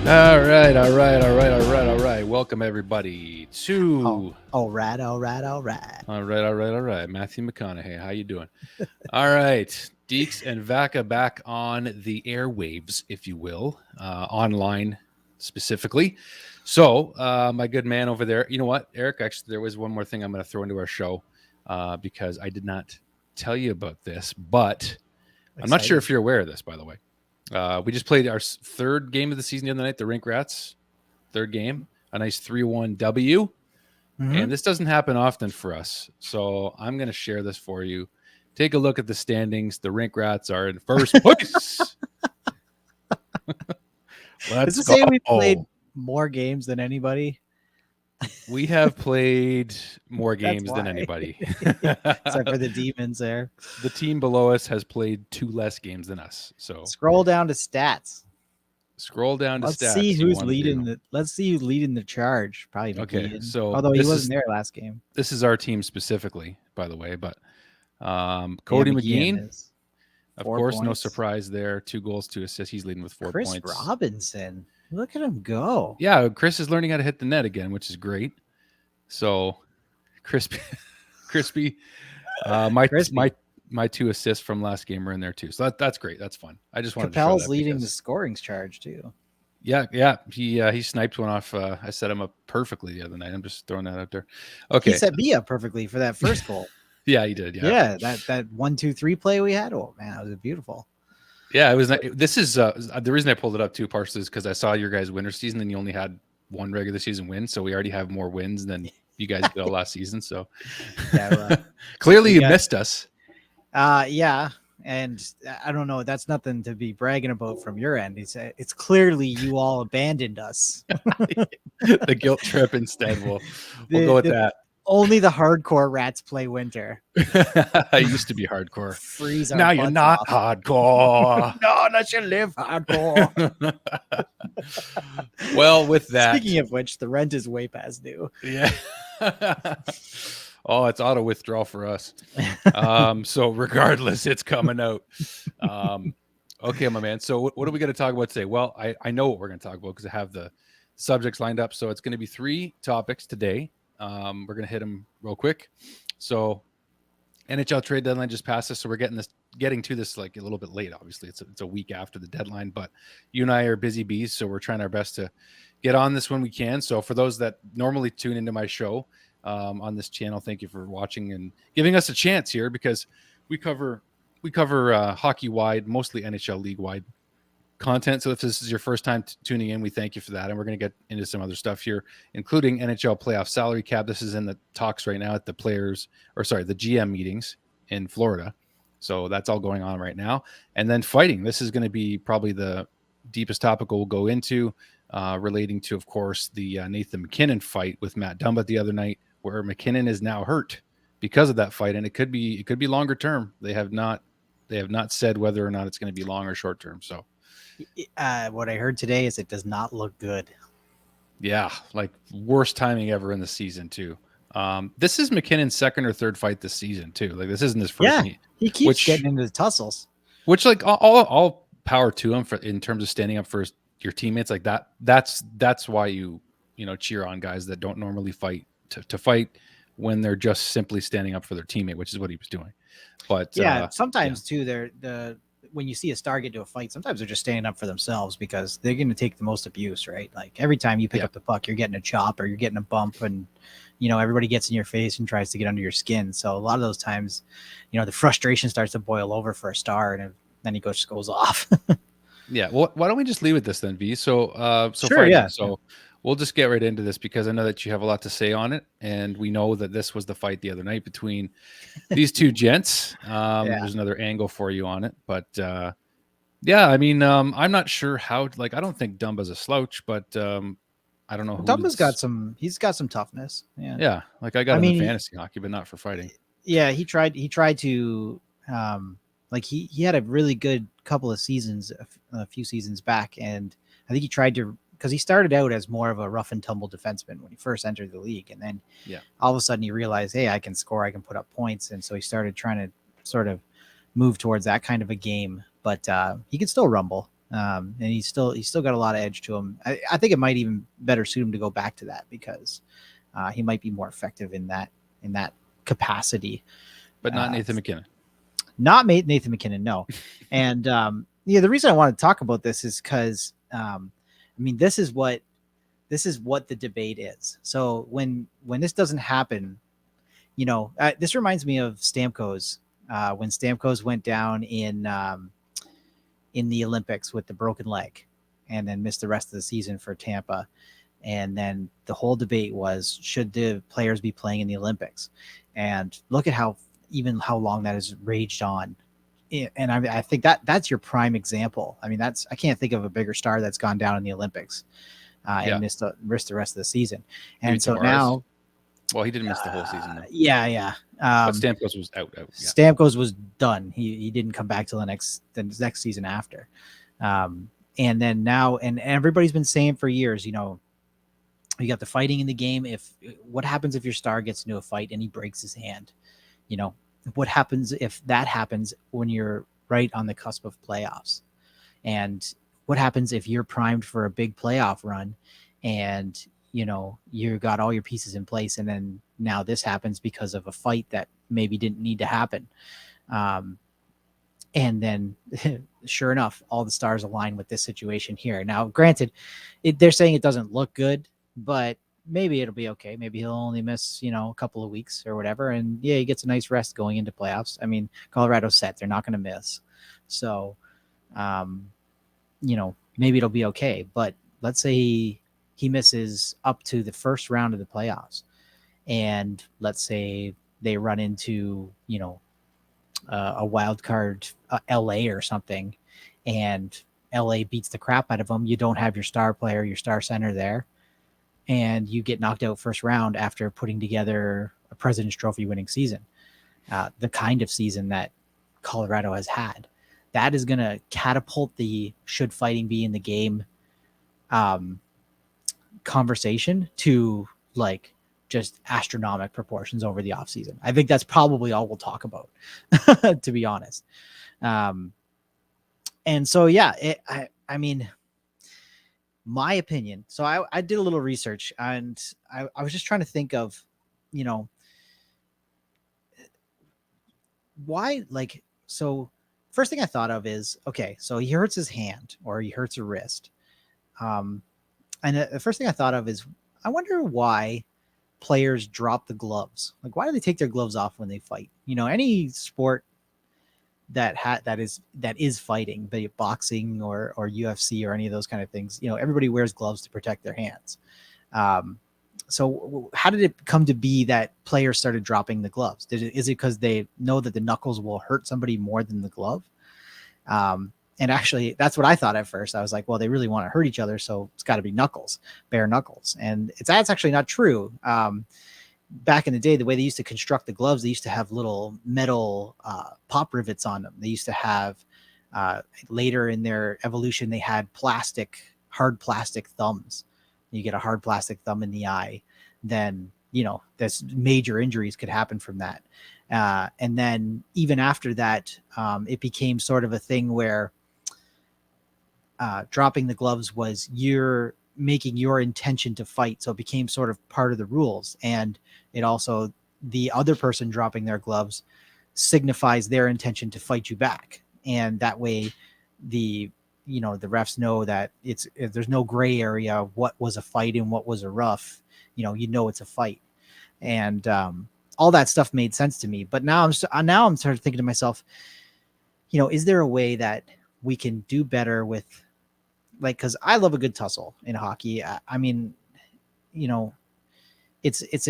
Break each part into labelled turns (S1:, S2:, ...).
S1: All right. Welcome everybody to
S2: All right.
S1: All right. Matthew McConaughey, how you doing? All right, Deeks and Vaca back on the airwaves, if you will, online specifically. So, my good man over there, you know what, Eric? Actually, there was one more thing I'm going to throw into our show because I did not tell you about this, but I'm not sure if you're aware of this, by the way. We just played our third game of the season the other night, the Rink Rats, third game, a nice 3-1 W.
S2: Mm-hmm.
S1: And this doesn't happen often for us. So I'm going to share this for you. Take a look at the standings. The Rink Rats are in first place.
S2: Let's say we played more games than anybody.
S1: We have played more games than anybody.
S2: Except for the Demons there.
S1: The team below us has played 2 less games than us. So
S2: scroll down to stats.
S1: Let's
S2: see who's leading let's see who's leading the charge. Probably McKinnon.
S1: Okay, so
S2: although he wasn't there last game.
S1: This is our team specifically, by the way, but Cody McGinn, of course, points. No surprise there. 2 goals, 2 assists. He's leading with 4 points.
S2: Chris Robinson, look at him go.
S1: Yeah, Chris is learning how to hit the net again, which is great. So, crispy, my 2 assists from last game are in there too. So that's great. That's fun. I just wanted
S2: Capel's
S1: to show that
S2: leading the scoring charge too.
S1: Yeah. He sniped one off. I set him up perfectly the other night. I'm just throwing that out there. Okay.
S2: He set me up perfectly for that first goal.
S1: Yeah, he did. Yeah.
S2: That 1-2-3 play we had. Oh man, that was beautiful.
S1: Yeah, it was. This is the reason I pulled it up too. Partially is because I saw your guys' winter season, and you only had 1 regular season win, so we already have more wins than you guys did all last season. So clearly you missed us.
S2: Yeah, and I don't know. That's nothing to be bragging about from your end. It's clearly you all abandoned us.
S1: The guilt trip instead. We'll go with that.
S2: Only the hardcore rats play winter.
S1: I used to be hardcore.
S2: Freeze our
S1: now you're not
S2: off.
S1: Hardcore.
S2: No, not you live hardcore.
S1: Well, with that.
S2: Speaking of which, the rent is way past due.
S1: Yeah. Oh, it's auto withdrawal for us. So regardless, it's coming out. Okay, my man. So what are we going to talk about today? Well, I know what we're going to talk about because I have the subjects lined up. So it's going to be 3 topics today. We're going to hit them real quick. So NHL Trade Deadline just passed us. So we're getting to this like a little bit late. Obviously, it's a week after the deadline, but you and I are busy bees. So we're trying our best to get on this when we can. So for those that normally tune into my show on this channel, thank you for watching and giving us a chance here because we cover hockey wide, mostly NHL league wide content. So if this is your first time tuning in, we thank you for that. And we're going to get into some other stuff here, including NHL Playoff Salary Cap. This is in the talks right now at the GM meetings in Florida. So that's all going on right now. And then fighting. This is going to be probably the deepest topic we'll go into, relating to, of course, the Nathan MacKinnon fight with Matt Dumba the other night, where MacKinnon is now hurt because of that fight. And it could be longer term. They have not said whether or not it's going to be long or short term. So
S2: what I heard today is it does not look good.
S1: Yeah, like worst timing ever in the season too. This is MacKinnon's 2nd or 3rd fight this season too. Like this isn't his first.
S2: Yeah, he keeps getting into the tussles.
S1: Which like all power to him in terms of standing up for your teammates like that. That's why you cheer on guys that don't normally fight to fight when they're just simply standing up for their teammate, which is what he was doing. But
S2: sometimes too, when you see a star get into a fight, sometimes they're just standing up for themselves because they're going to take the most abuse, right? Like every time you pick up the puck, you're getting a chop or you're getting a bump, and everybody gets in your face and tries to get under your skin. So a lot of those times, the frustration starts to boil over for a star, and then he just goes off.
S1: Yeah. Well, why don't we just leave it this then, V? So
S2: sure, yeah.
S1: So we'll just get right into this because I know that you have a lot to say on it, and we know that this was the fight the other night between these 2 gents. There's another angle for you on it, but I mean, I'm not sure how. Like, I don't think Dumba's a slouch, but I don't know.
S2: Dumba's got some toughness. Yeah.
S1: Yeah. Like I got him in fantasy hockey, but not for fighting.
S2: Yeah, he tried to he had a really good couple of seasons, a few seasons back, and I think he tried to. Because he started out as more of a rough and tumble defenseman when he first entered the league. And then all of a sudden he realized, hey, I can score, I can put up points. And so he started trying to sort of move towards that kind of a game. But he could still rumble. And he's still got a lot of edge to him. I think it might even better suit him to go back to that because he might be more effective in that capacity.
S1: But not Nathan MacKinnon.
S2: Not Nathan MacKinnon, no. And the reason I want to talk about this is because this is what the debate is. So when this doesn't happen, this reminds me of Stamkos when Stamkos went down in the Olympics with the broken leg and then missed the rest of the season for Tampa. And then the whole debate was, should the players be playing in the Olympics? And look at how long that has raged on. And I think that's your prime example. I can't think of a bigger star that's gone down in the Olympics and missed the rest of the season. And maybe so now,
S1: well, he didn't miss the whole season though.
S2: Yeah.
S1: But Stamkos was out. Yeah.
S2: Stamkos was done. He didn't come back till the next season after. And then now, and everybody's been saying for years, you got the fighting in the game. What happens if your star gets into a fight and he breaks his hand? What happens if that happens when you're right on the cusp of playoffs? And what happens if you're primed for a big playoff run and you got all your pieces in place and then now this happens because of a fight that maybe didn't need to happen? And then sure enough, all the stars align with this situation here. Now, granted, they're saying it doesn't look good, but maybe it'll be okay. Maybe he'll only miss, a couple of weeks or whatever. And yeah, he gets a nice rest going into playoffs. Colorado's set. They're not going to miss. So, maybe it'll be okay. But let's say he misses up to the first round of the playoffs. And let's say they run into, a wild card LA or something, and LA beats the crap out of them. You don't have your star player, your star center there. And you get knocked out first round after putting together a President's Trophy winning season, the kind of season that Colorado has had. That is going to catapult the should fighting be in the game conversation to just astronomical proportions over the offseason. I think that's probably all we'll talk about, to be honest. And so, yeah, my opinion. So I did a little research and I was just trying to think of, why, so first thing I thought of is, okay, so he hurts his hand or he hurts a wrist. And the first thing I thought of is, I wonder why players drop the gloves. Why do they take their gloves off when they fight? Any sport that is fighting, be it boxing or UFC or any of those kind of things, everybody wears gloves to protect their hands. So how did it come to be that players started dropping the gloves? Is it because they know that the knuckles will hurt somebody more than the glove? And actually, that's what I thought at first. I was like, well, they really want to hurt each other, so it's got to be knuckles, bare knuckles. And that's actually not true. Back in the day, the way they used to construct the gloves, they used to have little metal pop rivets on them. They used to have, later in their evolution, they had hard plastic thumbs. You get a hard plastic thumb in the eye, then, there's major injuries could happen from that. And then even after that, it became sort of a thing where dropping the gloves was you're making your intention to fight. So it became sort of part of the rules. And it also, the other person dropping their gloves signifies their intention to fight you back. And that way the refs know that there's no gray area. What was a fight and what was a rough, it's a fight. And, all that stuff made sense to me, but now I'm starting thinking to myself, is there a way that we can do better with, because I love a good tussle in hockey. It's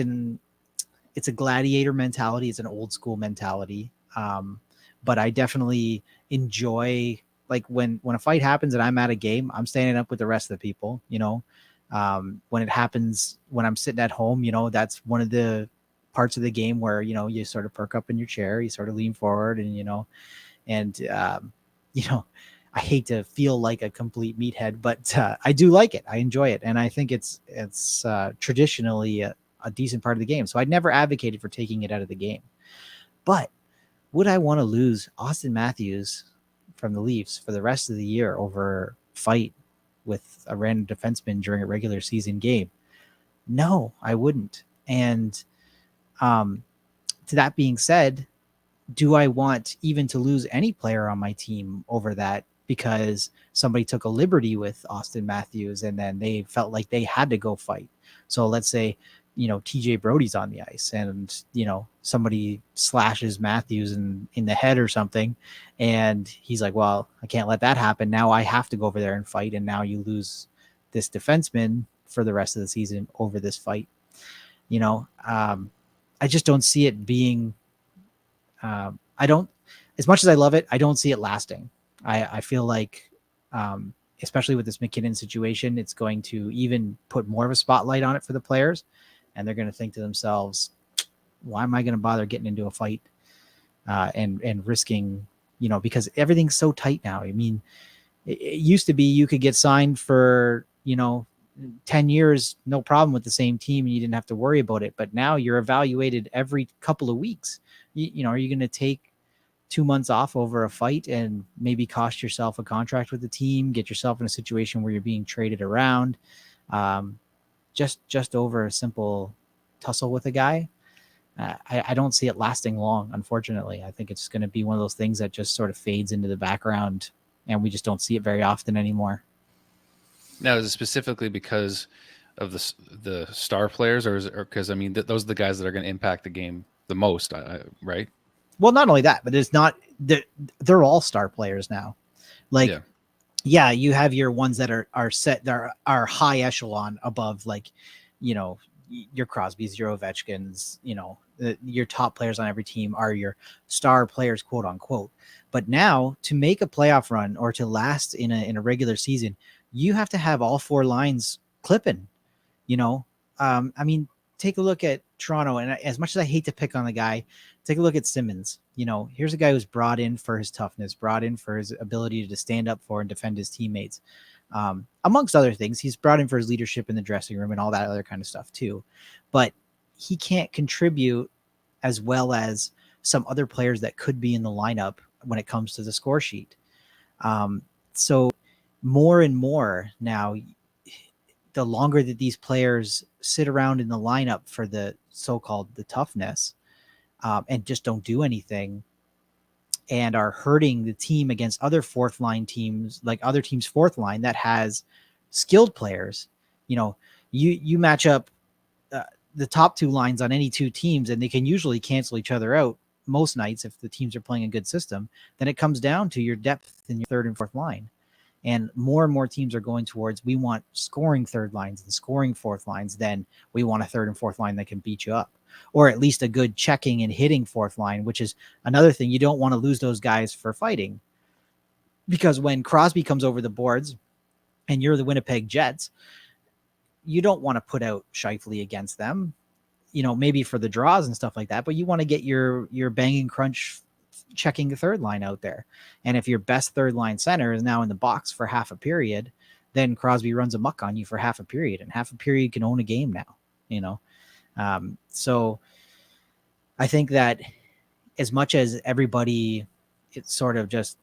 S2: a gladiator mentality. It's an old school mentality. But I definitely enjoy, when a fight happens and I'm at a game, I'm standing up with the rest of the people, when it happens, when I'm sitting at home, that's one of the parts of the game where, you sort of perk up in your chair, you sort of lean forward and, I hate to feel like a complete meathead, but I do like it. I enjoy it. And I think it's traditionally a decent part of the game. So I'd never advocated for taking it out of the game, but would I want to lose Austin Matthews from the Leafs for the rest of the year over fight with a random defenseman during a regular season game? No, I wouldn't. And to that being said, do I want even to lose any player on my team over that because somebody took a liberty with Austin Matthews and then they felt like they had to go fight? So let's say, TJ Brody's on the ice and, somebody slashes Matthews in the head or something. And he's like, well, I can't let that happen. Now I have to go over there and fight. And now you lose this defenseman for the rest of the season over this fight. I just don't see it being, as much as I love it, I don't see it lasting. I feel like, especially with this MacKinnon situation, it's going to even put more of a spotlight on it for the players. And they're going to think to themselves, why am I going to bother getting into a fight and risking, because everything's so tight now. I mean, it used to be you could get signed for, 10 years, no problem with the same team, and you didn't have to worry about it. But now you're evaluated every couple of weeks. Are you going to take 2 months off over a fight and maybe cost yourself a contract with the team, get yourself in a situation where you're being traded around just over a simple tussle with a guy? I don't see it lasting long, unfortunately. I think it's going to be one of those things that just sort of fades into the background and we just don't see it very often anymore.
S1: Now, is it specifically because of the star players, or because those are the guys that are going to impact the game the most, right?
S2: Well, not only that, but it's not. They're all star players now. Like, yeah, you have your ones that are set, that are high echelon above, like, your Crosbys, your Ovechkins, your top players on every team are your star players, quote unquote. But now to make a playoff run or to last in a regular season, you have to have all four lines clipping, take a look at Toronto. And as much as I hate to pick on the guy, take a look at Simmons. Here's a guy who's brought in for his toughness, brought in for his ability to stand up for and defend his teammates. Amongst other things, he's brought in for his leadership in the dressing room and all that other kind of stuff too. But he can't contribute as well as some other players that could be in the lineup when it comes to the score sheet. So more and more now, the longer that these players sit around in the lineup for the so-called the toughness and just don't do anything and are hurting the team against other fourth line teams, like other teams' fourth line that has skilled players. You match up the top two lines on any two teams and they can usually cancel each other out most nights if the teams are playing a good system. Then it comes down to your depth in your third and fourth line. And more teams are going towards, we want scoring third lines and scoring fourth lines. Then we want a third and fourth line that can beat you up, or at least a good checking and hitting fourth line, which is another thing. You don't want to lose those guys for fighting, because when Crosby comes over the boards and you're the Winnipeg Jets, you don't want to put out Scheifele against them, maybe for the draws and stuff like that, but you want to get your banging crunch checking the third line out there. And if your best third line center is now in the box for half a period, then Crosby runs amok on you for half a period, and half a period can own a game now, so I think that as much as everybody, it's sort of just,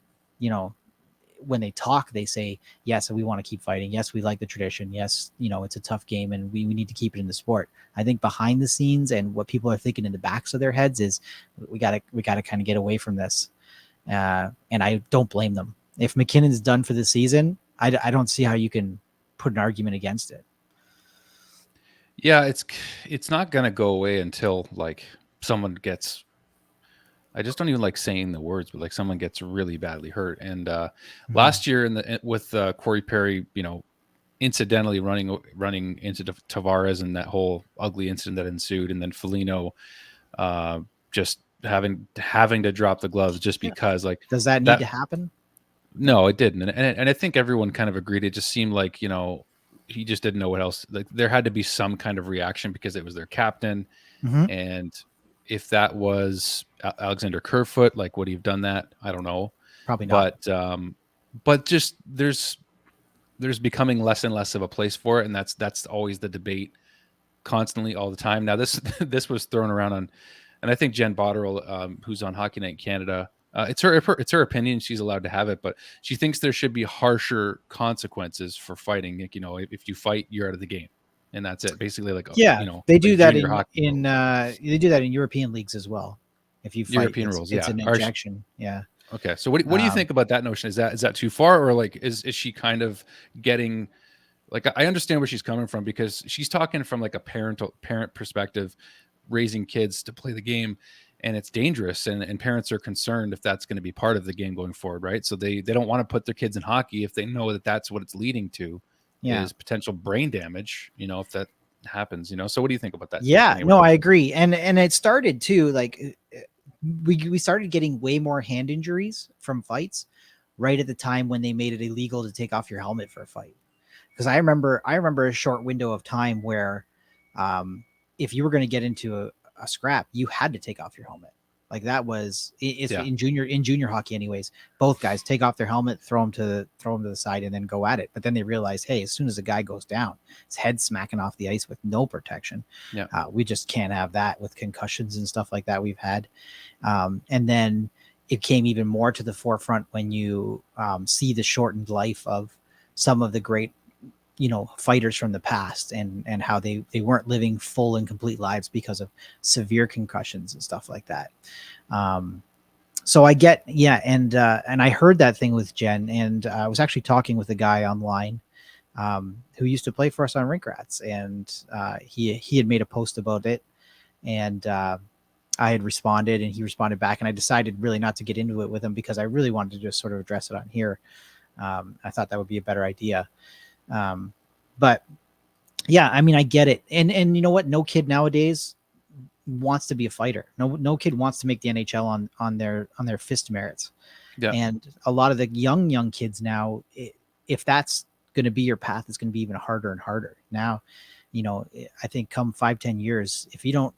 S2: when they talk, they say, yes, we want to keep fighting. Yes, we like the tradition. Yes, it's a tough game and we need to keep it in the sport. I think behind the scenes and what people are thinking in the backs of their heads is we got to kind of get away from this. And I don't blame them. If MacKinnon's done for the season, I don't see how you can put an argument against it.
S1: Yeah, it's not going to go away until like someone gets, I just don't even like saying the words, but like someone gets really badly hurt. And last year with Corey Perry, incidentally running into Tavares and that whole ugly incident that ensued, and then Foligno just having to drop the gloves just because, like,
S2: does that need to happen?
S1: No, it didn't. And I think everyone kind of agreed. It just seemed like, he just didn't know what else. Like, there had to be some kind of reaction because it was their captain. And if that was Alexander Kerfoot, like, would he have done that? I don't know.
S2: Probably not.
S1: But just there's becoming less and less of a place for it, and that's always the debate, constantly, all the time. Now this was thrown around on, and I think Jen Botterill, who's on Hockey Night in Canada, it's her opinion. She's allowed to have it, but she thinks there should be harsher consequences for fighting. Like, you know, if you fight, you're out of the game, and that's it. Basically, like,
S2: Yeah,
S1: you know,
S2: they
S1: like
S2: do that
S1: junior hockey
S2: in they do that in European leagues as well. If you fight,
S1: European rules,
S2: it's
S1: yeah.
S2: an injection. Yeah.
S1: Okay, so what do you think about that notion? Is that too far, or like is she kind of getting, like, I understand where she's coming from, because she's talking from like a parent perspective, raising kids to play the game, and it's dangerous, and parents are concerned if that's going to be part of the game going forward, right? So they don't want to put their kids in hockey if they know that that's what it's leading to,
S2: Yeah.
S1: is potential brain damage, you know, if that happens, you know. So what do you think about that?
S2: Yeah, no, I agree. And it started too, like we started getting way more hand injuries from fights right at the time when they made it illegal to take off your helmet for a fight. Because I remember a short window of time where if you were going to get into a scrap, you had to take off your helmet. Like that was it's in junior hockey anyways. Both guys take off their helmet, throw them to the side, and then go at it. But then they realize, hey, as soon as a guy goes down, his head's smacking off the ice with no protection.
S1: Yeah,
S2: we just can't have that with concussions and stuff like that we've had. And then it came even more to the forefront when you see the shortened life of some of the great, you know, fighters from the past, and how they weren't living full and complete lives because of severe concussions and stuff like that. So I get, and I heard that thing with Jen, and I was actually talking with a guy online who used to play for us on Rink Rats, and he had made a post about it, and I had responded, and he responded back, and I decided really not to get into it with him because I really wanted to just sort of address it on here. I thought that would be a better idea. But yeah, I mean, I get it. And you know what? No kid nowadays wants to be a fighter. No kid wants to make the NHL on their fist merits.
S1: yeah.
S2: And a lot of the young kids now, if that's going to be your path, it's going to be even harder and harder. Now, you know, I think come 5-10 years, if you don't,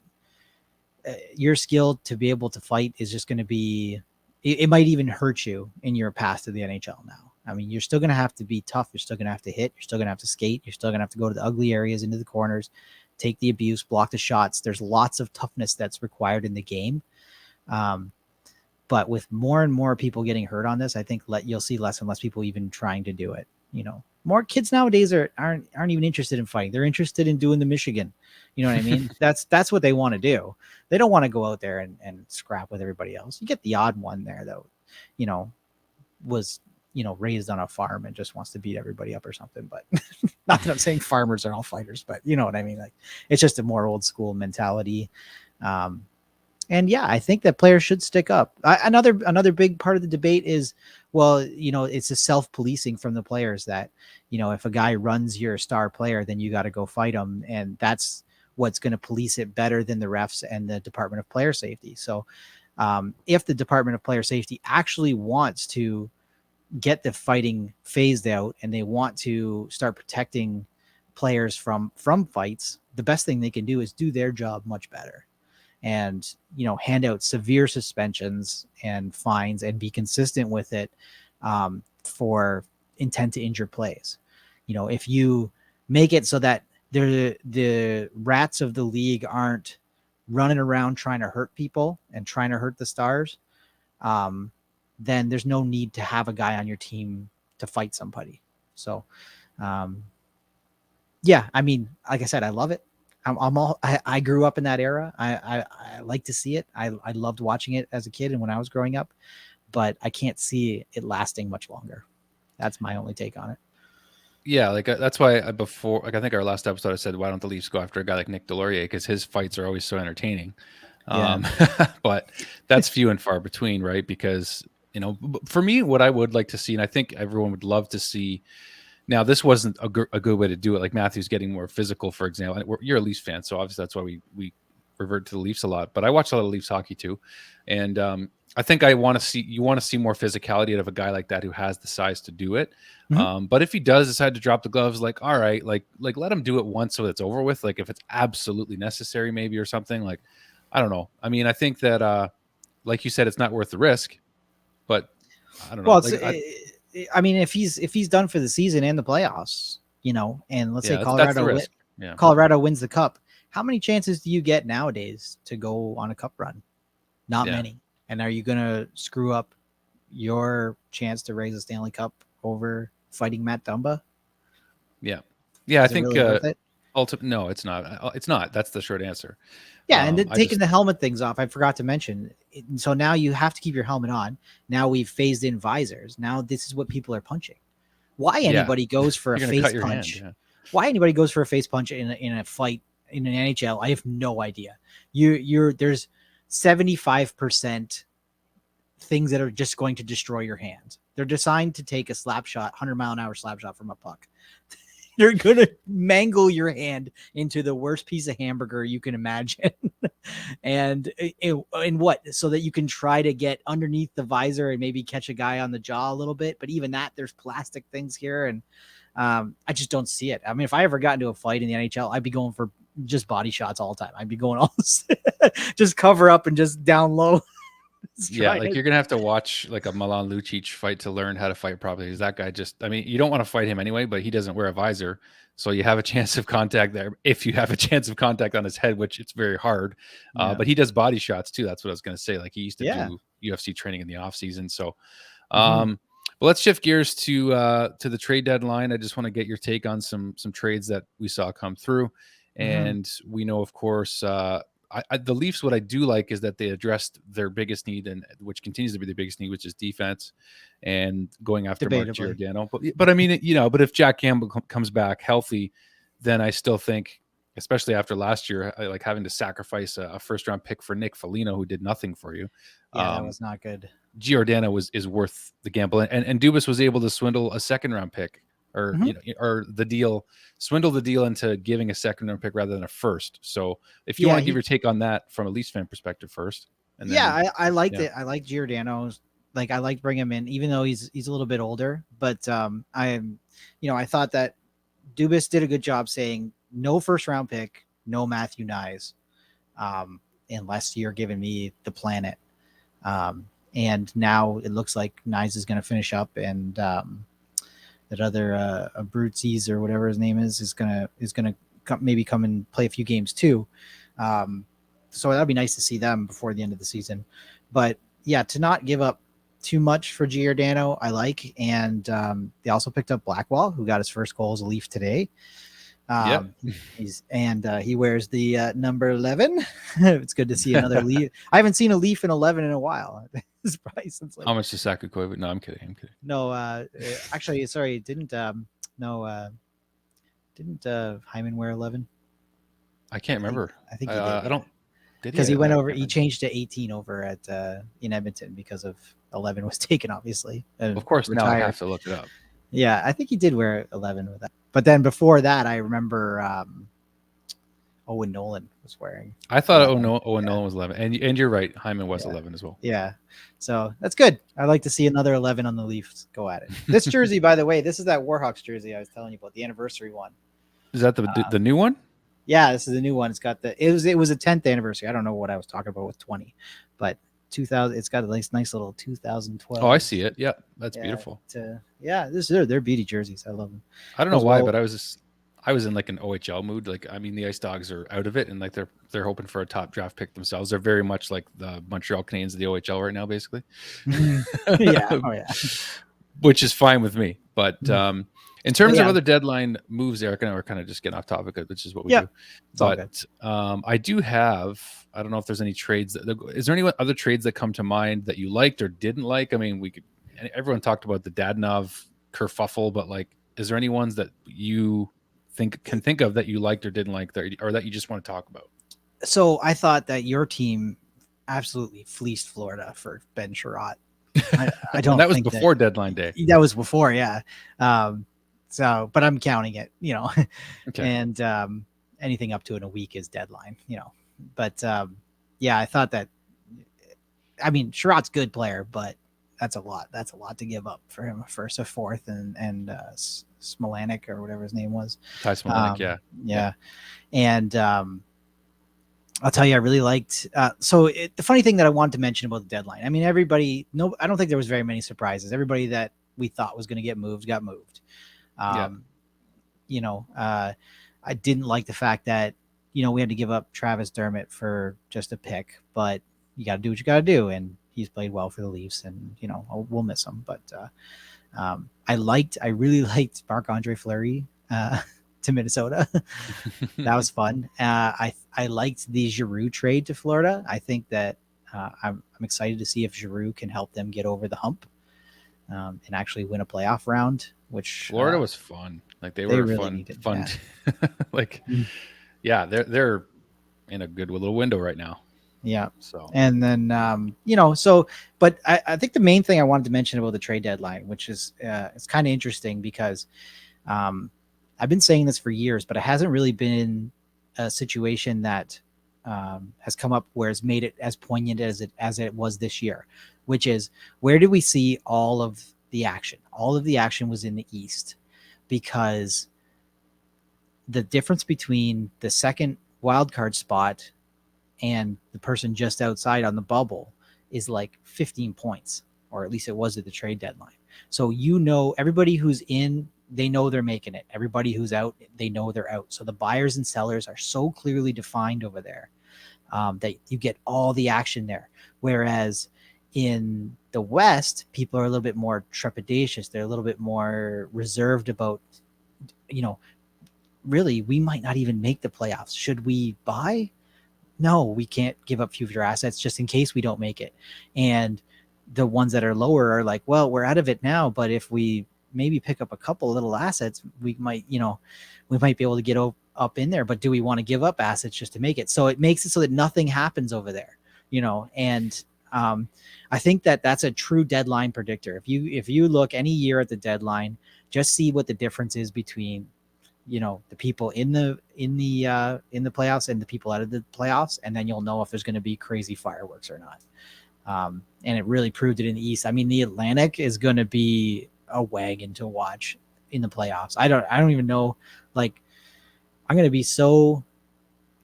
S2: your skill to be able to fight is just going to be, it might even hurt you in your path to the NHL now. I mean, you're still going to have to be tough. You're still going to have to hit. You're still going to have to skate. You're still going to have to go to the ugly areas, into the corners, take the abuse, block the shots. There's lots of toughness that's required in the game. But with more and more people getting hurt on this, I think you'll see less and less people even trying to do it. You know, more kids nowadays aren't even interested in fighting. They're interested in doing the Michigan. You know what I mean? That's what they want to do. They don't want to go out there and scrap with everybody else. You get the odd one there, though, you know, was, you know, raised on a farm and just wants to beat everybody up or something. But not that I'm saying farmers are all fighters, but you know what I mean? Like, it's just a more old school mentality. And yeah, I think that players should stick up. Another big part of the debate is, well, you know, it's a self-policing from the players that, you know, if a guy runs your star player, then you got to go fight him. And that's what's going to police it better than the refs and the Department of Player Safety. So if the Department of Player Safety actually wants to get the fighting phased out and they want to start protecting players from fights, the best thing they can do is do their job much better. And, you know, hand out severe suspensions and fines and be consistent with it for intent to injure plays. You know, if you make it so that the rats of the league aren't running around trying to hurt people and trying to hurt the stars, then there's no need to have a guy on your team to fight somebody. So, yeah, I mean, like I said, I love it. I grew up in that era. I like to see it. I loved watching it as a kid and when I was growing up, but I can't see it lasting much longer. That's my only take on it.
S1: Yeah, like that's why before, like I think our last episode, I said, why don't the Leafs go after a guy like Nick Delorier, because his fights are always so entertaining. But that's few and far between, right? Because, you know, for me, what I would like to see, and I think everyone would love to see. Now, this wasn't a good way to do it. Like Matthew's getting more physical, for example. You're a Leafs fan, so obviously that's why we revert to the Leafs a lot. But I watch a lot of Leafs hockey too, and I think you want to see more physicality out of a guy like that who has the size to do it. Mm-hmm. But if he does decide to drop the gloves, like, all right, like let him do it once so it's over with. Like if it's absolutely necessary, maybe, or something. Like, I don't know. I mean, I think that, like you said, it's not worth the risk. But I don't know.
S2: Well, I mean, if he's done for the season and the playoffs, you know, and let's say Colorado wins the cup, how many chances do you get nowadays to go on a cup run? Not many. And are you going to screw up your chance to raise a Stanley Cup over fighting Matt Dumba?
S1: Yeah. I
S2: Is it
S1: think
S2: really worth it?
S1: no, it's not. It's not. That's the short answer.
S2: Yeah, and then
S1: I
S2: taking the helmet things off, I forgot to mention. So now you have to keep your helmet on. Now we've phased in visors. Now this is what people are punching. Why anybody goes for a
S1: You're gonna
S2: face
S1: cut your
S2: punch?
S1: hand,
S2: Why anybody goes for a face punch in a fight in an NHL? I have no idea. There's 75% things that are just going to destroy your hand. They're designed to take a slap shot, 100-mile-an-hour slap shot from a puck. You're going to mangle your hand into the worst piece of hamburger you can imagine. And in what? So that you can try to get underneath the visor and maybe catch a guy on the jaw a little bit. But even that, there's plastic things here. And I just don't see it. I mean, if I ever got into a fight in the NHL, I'd be going for just body shots all the time. I'd be going all just cover up and just down low.
S1: Yeah, like you're gonna have to watch like a Milan Lucic fight to learn how to fight properly. Because that guy I mean, you don't want to fight him anyway, but he doesn't wear a visor, so you have a chance of contact there. If you have a chance of contact on his head, which it's very hard, but he does body shots too. That's what I was gonna say. Like he used to do UFC training in the off season. So, but let's shift gears to the trade deadline. I just want to get your take on some trades that we saw come through, and we know, of course. The Leafs, what I do like is that they addressed their biggest need, and which continues to be the biggest need, which is defense, and going after Mark Giordano. But I mean, but if Jack Campbell comes back healthy, then I still think, especially after last year, like having to sacrifice a first-round pick for Nick Foligno, who did nothing for you.
S2: Yeah, that was not good.
S1: Giordano is worth the gamble, and Dubas was able to swindle a second-round pick. Or or swindle the deal into giving a second round pick rather than a first. So if you want to give your take on that from a Leafs fan perspective first, and then,
S2: I liked it. I like Giordano's. Like I like bring him in, even though he's a little bit older. But I thought that Dubas did a good job saying no first round pick, no Matthew Nyes, unless you're giving me the planet. And now it looks like Nyes is going to finish up and. That other Brutzes or whatever his name is gonna maybe come and play a few games too. So that'd be nice to see them before the end of the season. But yeah, to not give up too much for Giordano, I like. And they also picked up Blackwell, who got his first goal as a Leaf today. He wears the number 11. It's good to see another Leaf. I haven't seen a Leaf in 11 in a while. It's probably since
S1: how much does Saku Koivu? No, I'm kidding.
S2: No, actually, sorry, didn't Hyman wear 11?
S1: I can't remember.
S2: I think he did.
S1: I don't.
S2: Because he went over. He changed to 18 over at in Edmonton because of 11 was taken, obviously.
S1: Of course, retired. Now I have to look it up.
S2: Yeah, I think he did wear 11 with that. But then before that, I remember Owen Nolan was wearing.
S1: I thought Owen Nolan was 11, and you're right, Hyman was 11 as well.
S2: Yeah, so that's good. I like to see another 11 on the Leafs go at it. This jersey, by the way, this is that Warhawks jersey I was telling you about, the anniversary one.
S1: Is that the new one?
S2: Yeah, this is the new one. It's got it was a 10th anniversary. I don't know what I was talking about with 20, but 2000. It's got a nice little 2012.
S1: Oh, I see it. Yeah, that's beautiful.
S2: They're beauty jerseys. I love them.
S1: I don't know why, but I was in like an OHL mood. Like, I mean, the Ice Dogs are out of it, and like they're hoping for a top draft pick themselves. They're very much like the Montreal Canadiens of the OHL right now, basically. Which is fine with me. But in terms of other deadline moves, Eric and I were kind of just getting off topic, which is what we do. But I do have. I don't know if there's any trades. Is there any other trades that come to mind that you liked or didn't like? I mean, everyone talked about the Dadonov kerfuffle, but like, is there any ones that you can think of that you liked or didn't like, or that you just want to talk about?
S2: So I thought that your team absolutely fleeced Florida for Ben Sherratt. I don't.
S1: That was before deadline day.
S2: That was before, yeah. But I'm counting it,
S1: Okay.
S2: And anything up to in a week is deadline, But I thought that. I mean, Sherratt's a good player, but that's a lot. That's a lot to give up for him. A first, a fourth, and Smolanic or whatever his name was.
S1: Ty Smolanic,
S2: yeah. And I'll tell you, I really liked. The funny thing that I wanted to mention about the deadline. I mean, I don't think there was very many surprises. Everybody that we thought was going to get moved got moved. I didn't like the fact that we had to give up Travis Dermott for just a pick, but you got to do what you got to do, and he's played well for the Leafs, and we'll miss him. But I really liked Marc-Andre Fleury to Minnesota. That was fun. I liked the Giroux trade to Florida. I think that I'm excited to see if Giroux can help them get over the hump and actually win a playoff round. Which
S1: Florida was fun. Like they were really fun. Like, yeah, they're in a good little window right now.
S2: Yeah.
S1: So,
S2: and then, but I think the main thing I wanted to mention about the trade deadline, which is, it's kind of interesting because, I've been saying this for years, but it hasn't really been a situation that, has come up where it's made it as poignant as it was this year, which is, where did we see all of the action? All of the action was in the East, because the difference between the second wild card spot and the person just outside on the bubble is like 15 points, or at least it was at the trade deadline. So, everybody who's in, they know they're making it. Everybody who's out, they know they're out. So the buyers and sellers are so clearly defined over there, that you get all the action there. Whereas in the West, people are a little bit more trepidatious. They're a little bit more reserved about, really, we might not even make the playoffs. Should we buy? No, we can't give up future assets just in case we don't make it. And the ones that are lower are like, well, we're out of it now, but if we maybe pick up a couple little assets, we might be able to get up in there, but do we want to give up assets just to make it? So it makes it so that nothing happens over there, and I think that that's a true deadline predictor. If you look any year at the deadline, just see what the difference is between, the people in the playoffs and the people out of the playoffs, and then you'll know if there's going to be crazy fireworks or not. And it really proved it in the East. I mean, the Atlantic is going to be a wagon to watch in the playoffs. I don't even know. Like, I'm going to be so,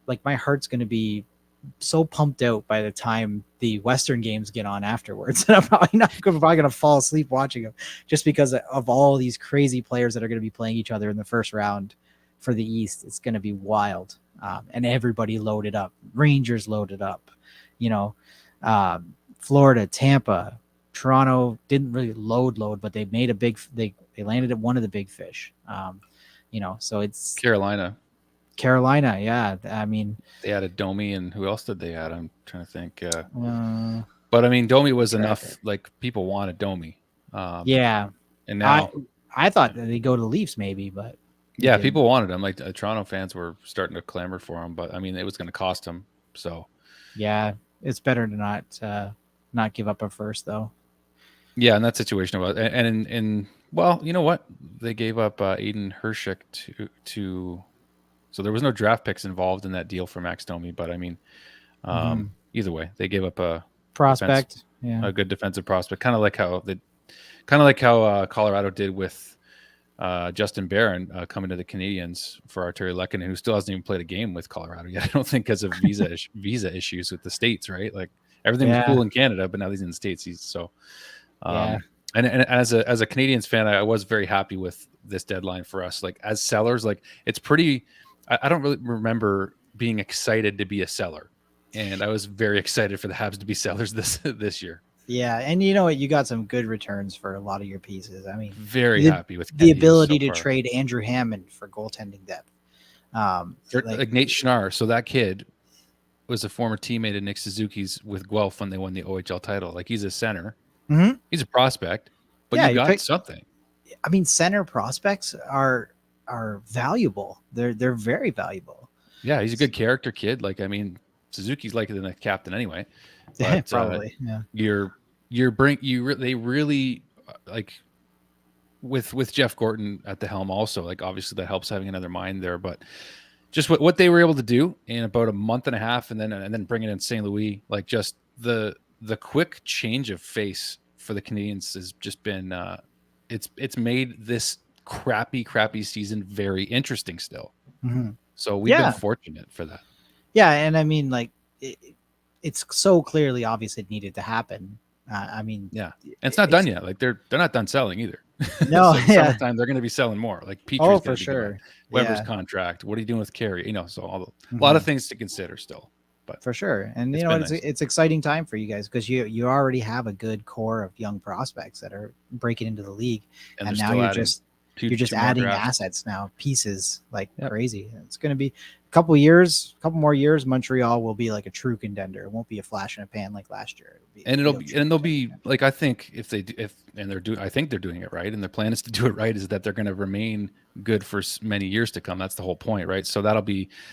S2: like, my heart's going to be so pumped out by the time the Western games get on afterwards. And I'm probably going to fall asleep watching them, just because of all these crazy players that are going to be playing each other in the first round for the East. It's going to be wild. And everybody loaded up. Rangers loaded up, Florida, Tampa, Toronto didn't really load, but they made they landed at one of the big fish. So it's
S1: Carolina.
S2: Yeah. I mean,
S1: they added Domi, and who else did they add? I'm trying to think. But I mean, Domi was enough. Like, people wanted Domi.
S2: Yeah.
S1: And now
S2: I thought that they'd go to the Leafs maybe, but
S1: yeah, people wanted him. Like, Toronto fans were starting to clamor for him, but I mean, it was going to cost him. So
S2: yeah, it's better to not give up a first, though.
S1: Yeah, in that situation, and well, you know what? They gave up Aiden Hershik to, so there was no draft picks involved in that deal for Max Domi. But I mean, either way, they gave up a
S2: prospect,
S1: a good defensive prospect, kind of like how Colorado did with Justin Barron coming to the Canadiens for Arturi Lehkonen, who still hasn't even played a game with Colorado yet. I don't think, because of visa issues with the States, right? Like, everything was cool in Canada, but now he's in the States. And as a Canadiens fan, I was very happy with this deadline for us. Like, as sellers, like, it's pretty. I don't really remember being excited to be a seller, and I was very excited for the Habs to be sellers this year.
S2: Yeah, and you know what? You got some good returns for a lot of your pieces. I mean,
S1: very happy with
S2: the ability to trade Andrew Hammond for goaltending depth.
S1: Like Nate Schnarr. So that kid was a former teammate of Nick Suzuki's with Guelph when they won the OHL title. Like, he's a center.
S2: Mm-hmm.
S1: He's a prospect, but you got something.
S2: I mean, center prospects are valuable. They're very valuable.
S1: Yeah, he's a good character kid. Like, I mean, Suzuki's like the captain anyway.
S2: But, probably.
S1: They really like with Jeff Gorton at the helm also. Like, obviously that helps having another mind there, but just what they were able to do in about a month and a half, and then bringing in St. Louis, like, just the quick change of face for the Canadiens has just been it's made this crappy season very interesting still.
S2: Mm-hmm.
S1: So we've been fortunate for that.
S2: Yeah, and I mean, like, it's so clearly obvious it needed to happen. I mean,
S1: yeah, and it's not done yet. Like, they're not done selling either.
S2: No,
S1: so summertime they're going to be selling more. Like, Petry's
S2: for sure.
S1: Weber's contract. What are you doing with Carey? So a lot of things to consider still. But
S2: for sure. And
S1: it's
S2: you know,
S1: been
S2: it's
S1: nice.
S2: it's exciting time for you guys because you already have a good core of young prospects that are breaking into the league,
S1: And
S2: and
S1: they're
S2: now
S1: still adding
S2: you're just
S1: two more
S2: adding
S1: drafts.
S2: assets now, pieces like
S1: Yep.
S2: crazy. It's going to be a couple more years. Montreal will be like a true contender. It won't be a flash in a pan like last year. It'll be
S1: And
S2: a real true
S1: they'll
S2: contender.
S1: be like, I think if they do, I think they're doing it right, and their plan is to do it right, is that they're going to remain good for many years to come. That's the whole point, right? So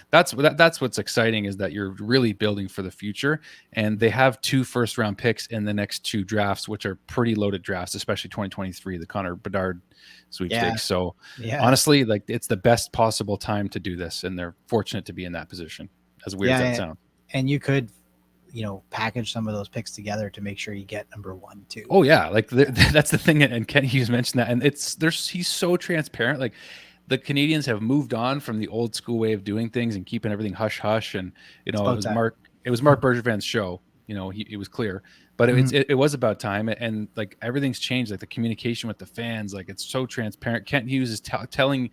S1: that's what's exciting, is that you're really building for the future. And they have 2 first-round picks in the next 2 drafts, which are pretty loaded drafts, especially 2023, the Connor Bedard
S2: Yeah,
S1: sweepstakes. So
S2: yeah,
S1: honestly, like, it's the best possible time to do this, and they're fortunate to be in that position, as weird as that
S2: yeah.
S1: sounds.
S2: And you could, package some of those picks together to make sure you get number 1 too.
S1: Oh yeah, like that's the thing, and Ken Hughes mentioned that, and he's so transparent. Like, the Canadians have moved on from the old school way of doing things and keeping everything hush hush. And
S2: It's about time.
S1: It was Mark Bergevin's show. It was clear, but it was about time. And like, everything's changed. Like, the communication with the fans, like, it's so transparent. Kent Hughes is telling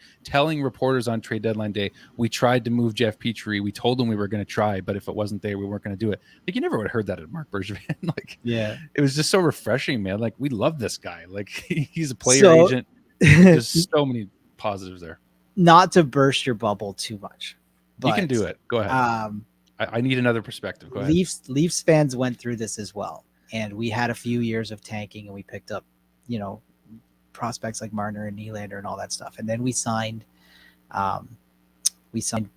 S1: reporters on trade deadline day, we tried to move Jeff Petrie. We told him we were going to try, but if it wasn't there, we weren't going to do it. Like, you never would have heard that at Mark Bergevin. Like,
S2: Yeah.
S1: it was just so refreshing, man. Like, we love this guy. Like, he's a player agent. There's so many positives there.
S2: Not to burst your bubble too much, but
S1: you can do it. Go ahead. I need another perspective. Go ahead.
S2: Leafs fans went through this as well, and we had a few years of tanking, and we picked up, prospects like Marner and Nylander and all that stuff, and then we signed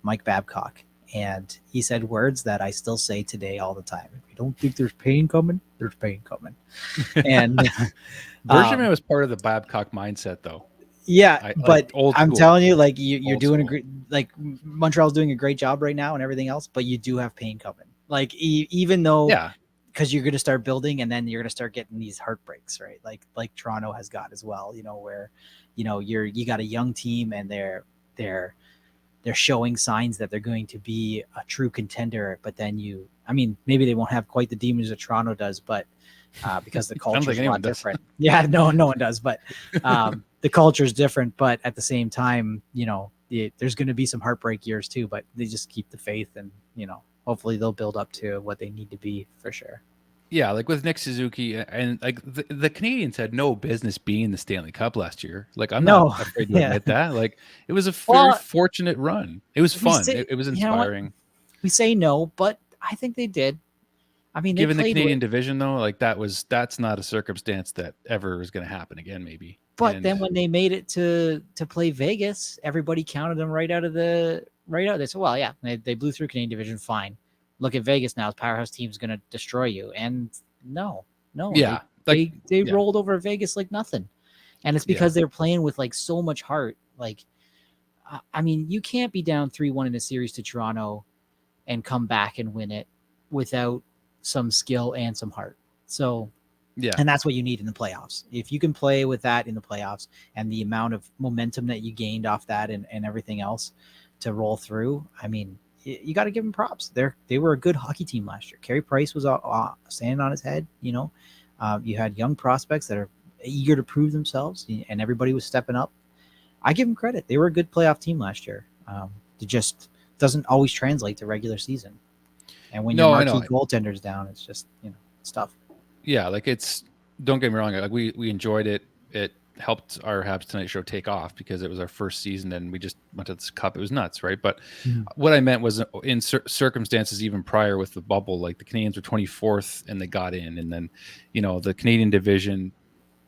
S2: Mike Babcock, and he said words that I still say today all the time. If you don't think there's pain coming, there's pain coming. And
S1: Bergevin was part of the Babcock mindset, though.
S2: Yeah, but I'm telling you, like, you're doing
S1: school.
S2: like Montreal's doing a great job right now and everything else, but you do have pain coming. Like, even though, because you're going to start building and then you're going to start getting these heartbreaks, right? Like Toronto has got as well. Where you got a young team and they're showing signs that they're going to be a true contender, but then maybe they won't have quite the demons that Toronto does, but because the culture is a lot different. Yeah, no one does, but the culture is different. But at the same time, there's going to be some heartbreak years too, but they just keep the faith, and hopefully they'll build up to what they need to be for sure.
S1: Yeah, like with Nick Suzuki, and like the Canadians had no business being in the Stanley Cup last year. Like, I'm not afraid to admit that. Like, it was a very fortunate run. It was fun. It was inspiring.
S2: We say no, but I think they did. I mean,
S1: given the Canadian division, though, like, that's not a circumstance that ever is going to happen again, maybe.
S2: But then when they made it to play Vegas, everybody counted them right out of there. So, well, yeah, they blew through Canadian division, fine. Look at Vegas now. Powerhouse team's going to destroy you. And no.
S1: Yeah.
S2: They rolled over Vegas like nothing. And it's because they're playing with, like, so much heart. Like, I mean, you can't be down 3-1 in a series to Toronto and come back and win it without some skill and some heart. So, and that's what you need in the playoffs. If you can play with that in the playoffs and the amount of momentum that you gained off that and everything else to roll through, I mean, you got to give them props. They were a good hockey team last year. Carey Price was standing on his head. You had young prospects that are eager to prove themselves, and everybody was stepping up. I give them credit. They were a good playoff team last year. It just doesn't always translate to regular season. And when your marquee goaltender's down, it's just, it's tough.
S1: Yeah, like, don't get me wrong. Like, we enjoyed it. It helped our Habs Tonight show take off because it was our first season and we just went to this cup. It was nuts, right? But what I meant was, in circumstances even prior with the bubble, like, the Canadians were 24th and they got in, and then, the Canadian division,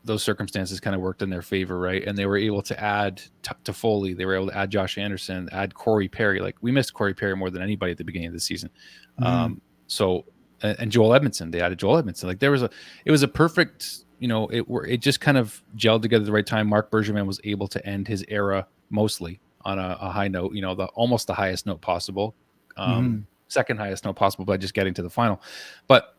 S1: those circumstances kind of worked in their favor, right? And they were able to add to Foley. They were able to add Josh Anderson, add Corey Perry. Like, we missed Corey Perry more than anybody at the beginning of the season. And Joel Edmondson, they added Joel Edmondson. Like, it was a perfect, it just kind of gelled together at the right time. Mark Bergevin was able to end his era mostly on a high note, almost the highest note possible, second highest note possible by just getting to the final. But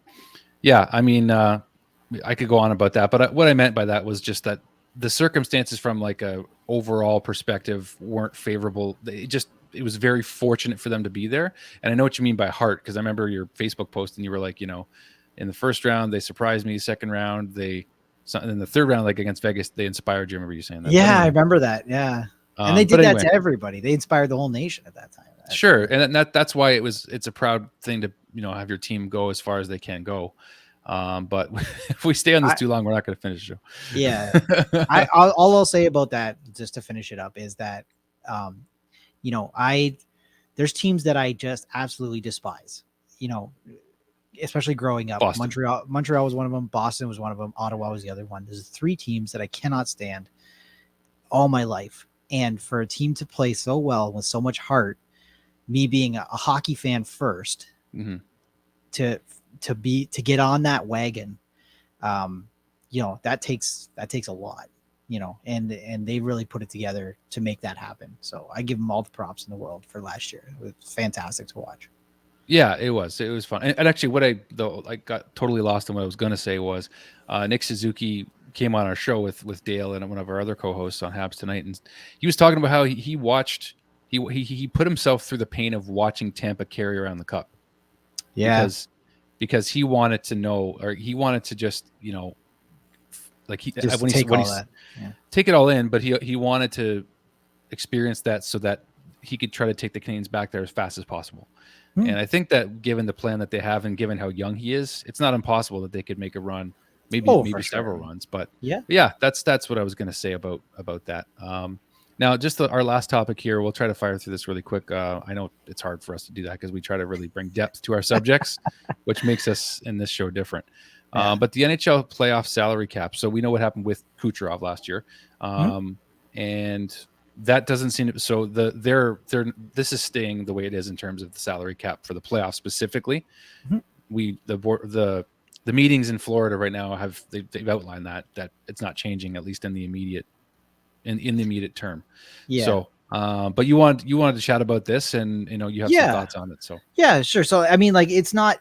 S1: yeah, I mean, I could go on about that, but what I meant by that was just that the circumstances from, like, a overall perspective weren't favorable. It was very fortunate for them to be there. And I know what you mean by heart, because I remember your Facebook post and you were like, in the first round, they surprised me. Second round, in the third round, like against Vegas, they inspired you. I remember you saying that.
S2: Yeah, anyway, I remember that. Yeah. And they did that to everybody. They inspired the whole nation at that time.
S1: Sure. And that's why it's a proud thing to have your team go as far as they can go. But if we stay on this too long, we're not going to finish the show.
S2: Yeah. All I'll say about that, just to finish it up, is that, there's teams that I just absolutely despise, especially growing up.
S1: Boston.
S2: Montreal was one of them. Boston was one of them. Ottawa was the other one. There's 3 teams that I cannot stand all my life. And for a team to play so well with so much heart, me being a hockey fan first, to get on that wagon, that takes a lot, and they really put it together to make that happen. So I give them all the props in the world for last year. It was fantastic to watch.
S1: Yeah, it was fun. And actually what I got totally lost in what I was going to say was, Nick Suzuki came on our show with Dale and one of our other co-hosts on Habs Tonight. And he was talking about how he watched, he put himself through the pain of watching Tampa carry around the cup.
S2: Yeah.
S1: Because he wanted to know, or he wanted to just, take it all in, but he wanted to experience that so that he could try to take the Canadiens back there as fast as possible. And I think that given the plan that they have and given how young he is, it's not impossible that they could make a run, maybe several runs. But yeah, that's what I was going to say about that. Now, just our last topic here, we'll try to fire through this really quick. I know it's hard for us to do that because we try to really bring depth to our subjects, which makes us in this show different. But the NHL Playoff Salary Cap. So we know what happened with Kucherov last year, and that doesn't seem to. So this is staying the way it is in terms of the salary cap for the playoffs specifically. The meetings in Florida right now they've outlined that it's not changing, at least in the immediate term. Yeah. So, but you wanted to chat about this, and you have some thoughts on it. So
S2: yeah, sure. So I mean, it's not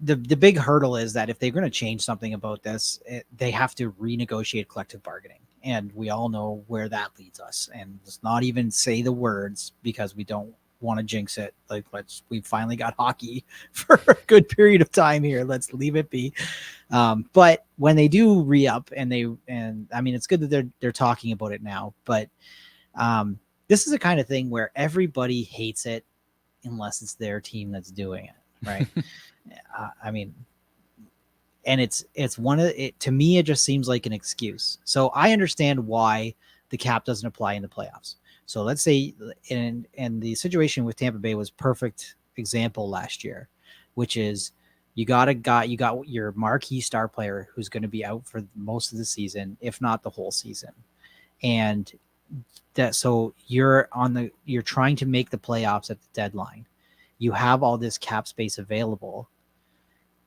S2: the big hurdle is that if they're going to change something about this, they have to renegotiate collective bargaining, and we all know where that leads us. And let's not even say the words because we don't want to jinx it. We finally got hockey for a good period of time here. Let's leave it be. But when they do re-up and I mean, it's good that they're talking about it now, but this is the kind of thing where everybody hates it unless it's their team that's doing it. Right. I mean, and it's one of it to me, it just seems like an excuse. So I understand why the cap doesn't apply in the playoffs. So let's say, and the situation with Tampa Bay was perfect example last year, which is you got your marquee star player who's going to be out for most of the season, if not the whole season. And so you're trying to make the playoffs at the deadline. You have all this cap space available.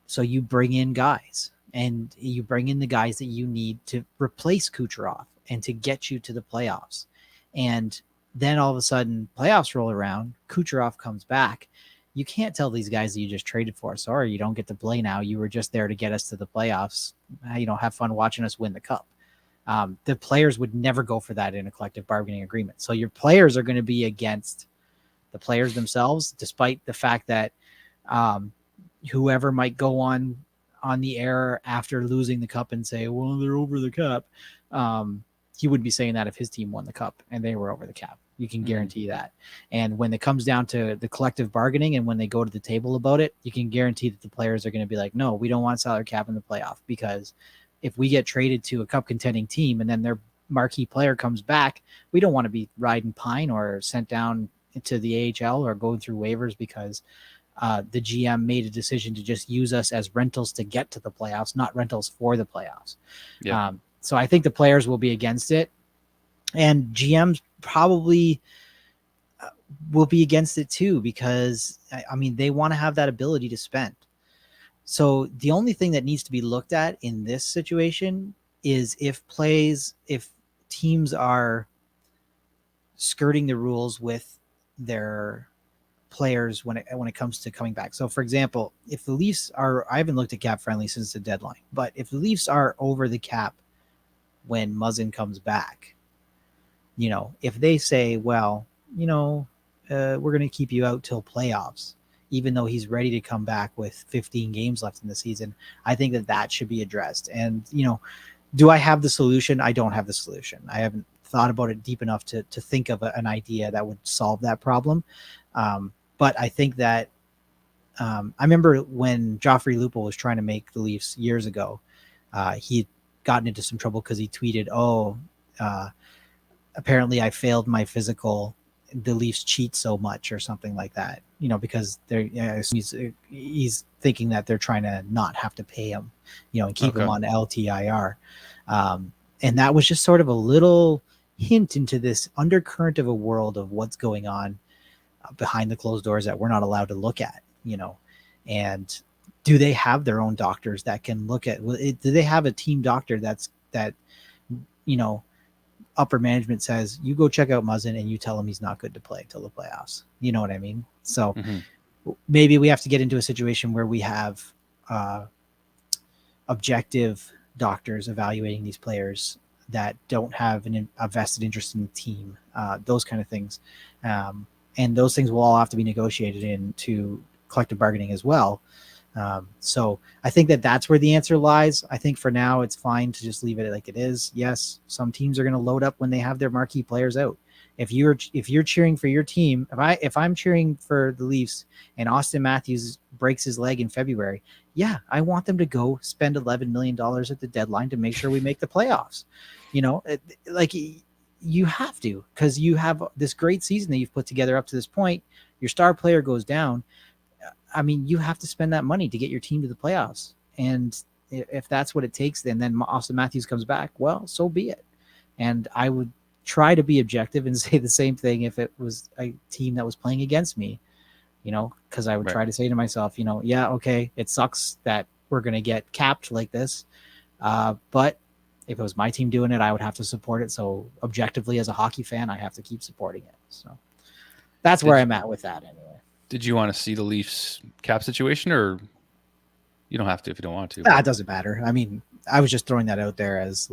S2: So you bring in guys, and you bring in the guys that you need to replace Kucherov and to get you to the playoffs. And then all of a sudden playoffs roll around, Kucherov comes back. You can't tell these guys that you just traded for, sorry, you don't get to play now. You were just there to get us to the playoffs. Have fun watching us win the cup. The players would never go for that in a collective bargaining agreement. So your players are going to be against the players themselves, despite the fact that whoever might go on the air after losing the cup and say, well, they're over the cap. He wouldn't be saying that if his team won the cup and they were over the cap. You can guarantee that. And when it comes down to the collective bargaining and when they go to the table about it, you can guarantee that the players are going to be like, no, we don't want salary cap in the playoff, because if we get traded to a cup contending team and then their marquee player comes back, we don't want to be riding pine or sent down to the AHL or going through waivers because the GM made a decision to just use us as rentals to get to the playoffs, not rentals for the playoffs. Yeah. So I think the players will be against it, and GMs probably will be against it too, because I mean, they want to have that ability to spend. So the only thing that needs to be looked at in this situation is if teams are skirting the rules with their players when it comes to coming back. So for example, if the Leafs are, I haven't looked at cap friendly since the deadline, but if the Leafs are over the cap when Muzzin comes back, if they say, well, we're going to keep you out till playoffs, even though he's ready to come back with 15 games left in the season, I think that should be addressed. And, do I have the solution? I don't have the solution. I haven't thought about it deep enough to think of an idea that would solve that problem. But I think that I remember when Joffrey Lupul was trying to make the Leafs years ago, he'd gotten into some trouble because he tweeted, apparently I failed my physical. The Leafs cheat so much or something like that, because he's thinking that they're trying to not have to pay him, and keep him on LTIR. And that was just sort of a little hint into this undercurrent of a world of what's going on behind the closed doors that we're not allowed to look at, and do they have their own doctors that can look at, do they have a team doctor that upper management says, you go check out Muzzin and you tell him he's not good to play till the playoffs. You know what I mean? So maybe we have to get into a situation where we have objective doctors evaluating these players that don't have a vested interest in the team, those kind of things. And those things will all have to be negotiated into collective bargaining as well. So I think that's where the answer lies. I think for now it's fine to just leave it like it is. Yes, some teams are going to load up when they have their marquee players out. If you're cheering for your team, if I'm cheering for the Leafs and Austin Matthews breaks his leg in February, yeah, I want them to go spend $11 million at the deadline to make sure we make the playoffs. You have to, because you have this great season that you've put together up to this point. Your star player goes down. I mean, you have to spend that money to get your team to the playoffs. And if that's what it takes, then Austin Matthews comes back, well, so be it. And I would try to be objective and say the same thing if it was a team that was playing against me, because I would try to say to myself, yeah, okay, it sucks that we're going to get capped like this. But if it was my team doing it, I would have to support it. So objectively, as a hockey fan, I have to keep supporting it. So that's where I'm at with that anyway.
S1: Did you want to see the Leafs cap situation, or you don't have to if you don't want to?
S2: It doesn't matter. I mean, I was just throwing that out there as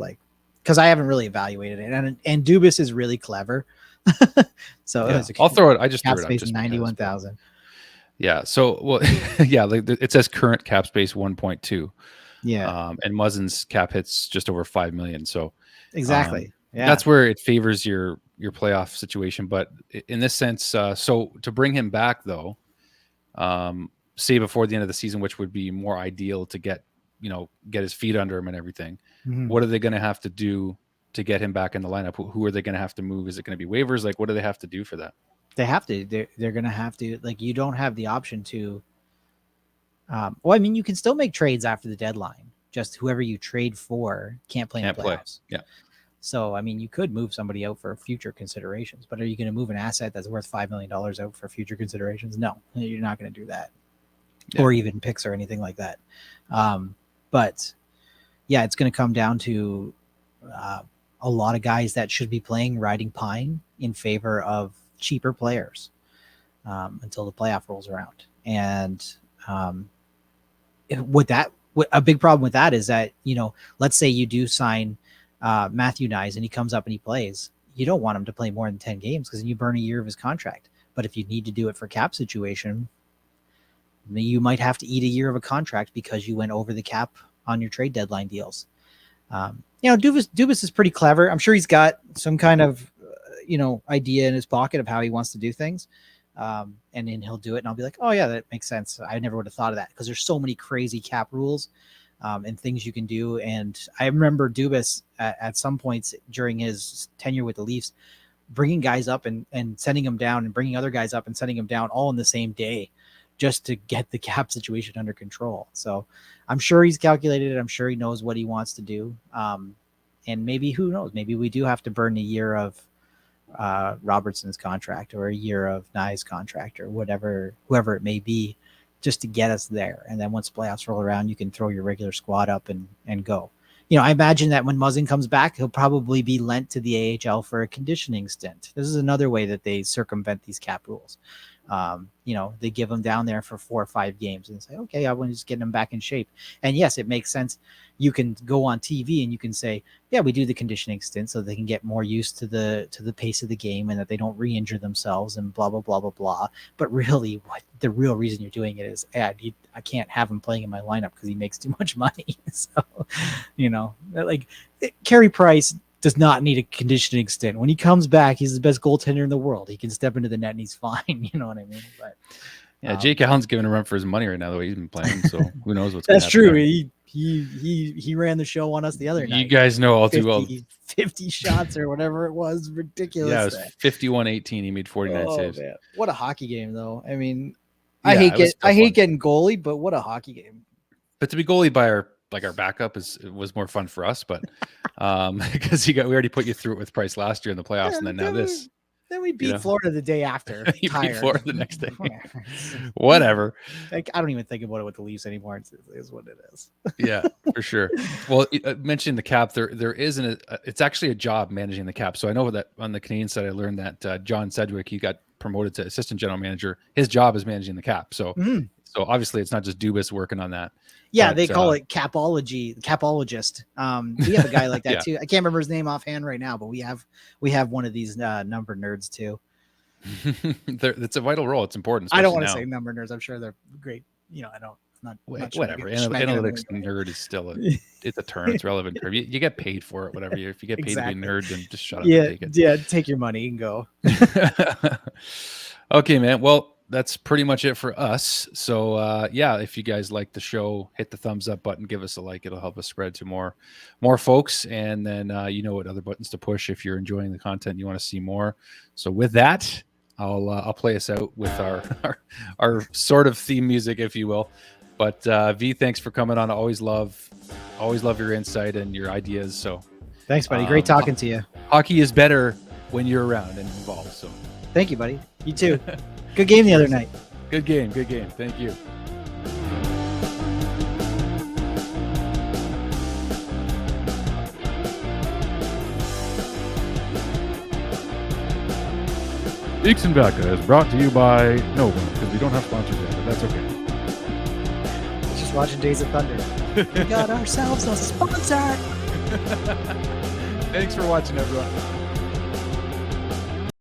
S2: because I haven't really evaluated it, and Dubas is really clever. So
S1: yeah. I'll throw it. I just
S2: cap
S1: threw it
S2: space
S1: up.
S2: 91,000.
S1: Yeah. So yeah, it says current cap space 1.2.
S2: Yeah.
S1: And Muzzin's cap hits just over 5 million. So
S2: exactly. Yeah.
S1: That's where it favors your playoff situation. But in this sense, so to bring him back though, say before the end of the season, which would be more ideal to get his feet under him and everything. Mm-hmm. What are they going to have to do to get him back in the lineup? Who are they going to have to move? Is it going to be waivers? What do they have to do for that?
S2: They have to. They're going to have to. You don't have the option to. Well, I mean, you can still make trades after the deadline. Just whoever you trade for can't play in the playoffs.
S1: Yeah.
S2: So, I mean, you could move somebody out for future considerations, but are you going to move an asset that's worth $5 million out for future considerations? No, you're not going to do that, or even picks or anything like that. But yeah, it's going to come down to a lot of guys that should be playing riding pine in favor of cheaper players until the playoff rolls around. And a big problem with that is that, let's say you do sign Matthew Nyes and he comes up and he plays. You don't want him to play more than 10 games because then you burn a year of his contract. But if you need to do it for cap situation, you might have to eat a year of a contract because you went over the cap on your trade deadline deals. Dubas is pretty clever. I'm sure he's got some kind of, idea in his pocket of how he wants to do things. And then he'll do it and I'll be like, oh yeah, that makes sense. I never would have thought of that because there's so many crazy cap rules and things you can do. And I remember Dubas at some points during his tenure with the Leafs, bringing guys up and sending them down and bringing other guys up and sending them down all in the same day just to get the cap situation under control. So I'm sure he's calculated it. I'm sure he knows what he wants to do. And maybe, who knows, maybe we do have to burn a year of Robertson's contract or a year of Nye's contract or whoever it may be, just to get us there. And then once playoffs roll around, you can throw your regular squad up and go. I imagine that when Muzzin comes back, he'll probably be lent to the AHL for a conditioning stint. This is another way that they circumvent these cap rules. They give him down there for 4 or 5 games and say, okay, I want to just get him back in shape. And yes, it makes sense. You can go on TV and you can say, yeah, we do the conditioning stint so they can get more used to the pace of the game and that they don't re-injure themselves and blah, blah, blah, blah, blah. But really what the real reason you're doing it is, I can't have him playing in my lineup because he makes too much money. So, Carey Price does not need a conditioning stint. When he comes back, he's the best goaltender in the world. He can step into the net and he's fine. You know what I mean? But
S1: Yeah, Jake Allen's giving a run for his money right now, the way he's been playing. So who knows what's going to
S2: That's
S1: happen.
S2: true. He ran the show on us the other night.
S1: You guys know all too well.
S2: 50 shots or whatever it was. Ridiculous.
S1: Yeah, it was 51-18. He made 49 saves.
S2: Man. What a hockey game, though. I mean,
S1: Yeah,
S2: I hate
S1: fun.
S2: getting goalie, but what a hockey game.
S1: But to be goalied by our backup was more fun for us, but because we already put you through it with Price last year in the playoffs, and then now this.
S2: Then we beat Florida the day after.
S1: You beat Florida the next day.
S2: Whatever.
S1: Whatever.
S2: I don't even think about it with the Leafs anymore. It is what it is.
S1: Yeah, for sure. Well, mentioning the cap, there isn't it's actually a job managing the cap. So I know that on the Canadian side, I learned that John Sedgwick, he got promoted to assistant general manager. His job is managing the cap. So so obviously it's not just Dubas working on that.
S2: Yeah, but they call it capologist. We have a guy like that too. I can't remember his name offhand right now, but we have one of these number nerds too.
S1: It's a vital role. It's important.
S2: I don't want to say number nerds. I'm sure they're great. I don't.
S1: Whatever. Analytics nerd is still it's a term. It's relevant term. You get paid for it. Whatever. If you get paid to be a nerd, then just shut up.
S2: Yeah,
S1: and take it.
S2: Yeah. Take your money and go.
S1: Okay, man. Well, that's pretty much it for us. So if you guys like the show, hit the thumbs up button, give us a like. It'll help us spread to more folks. And then you know what other buttons to push if you're enjoying the content and you want to see more. So with that, I'll play us out with our sort of theme music, if you will. But V, thanks for coming on. I always love your insight and your ideas. So
S2: thanks, buddy. Great talking to you.
S1: Hockey is better when you're around and involved. So
S2: thank you, buddy. You too. Good game the other night.
S1: Good game. Thank you. Eeks and Becca is brought to you by no one, because we don't have sponsors yet, but that's okay.
S2: Just watching Days of Thunder. We got ourselves a sponsor.
S1: Thanks for watching, everyone.